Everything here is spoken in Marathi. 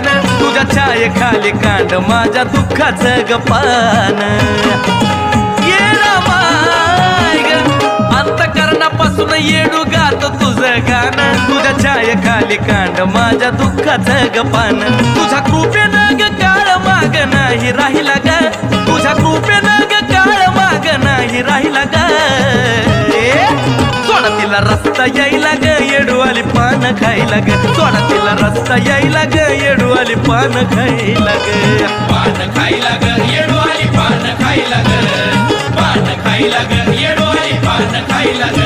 गाण तुझ्या छाये खाली कांड माझ्या दुःखाचं गपान अंतकरणापासून येडू गातो तुझं गाण तुझ्या छाये खाली कांड माझ्या दुःखाचं गपान तुझ्या कृपेनं ग काळ माग नाही राहिला ग तुझ्या कृपेनं ग काळ माग नाही राहिला ग सोडा तिला रस्ता यायला ग येडूवाली पान खायला ग सोडा तिला रस्ता यायला ग येडूवाली पान खायला ग पान खायला ग येडूवाली पान खायला ग पान खायला ग येडूवाली पान खायला ग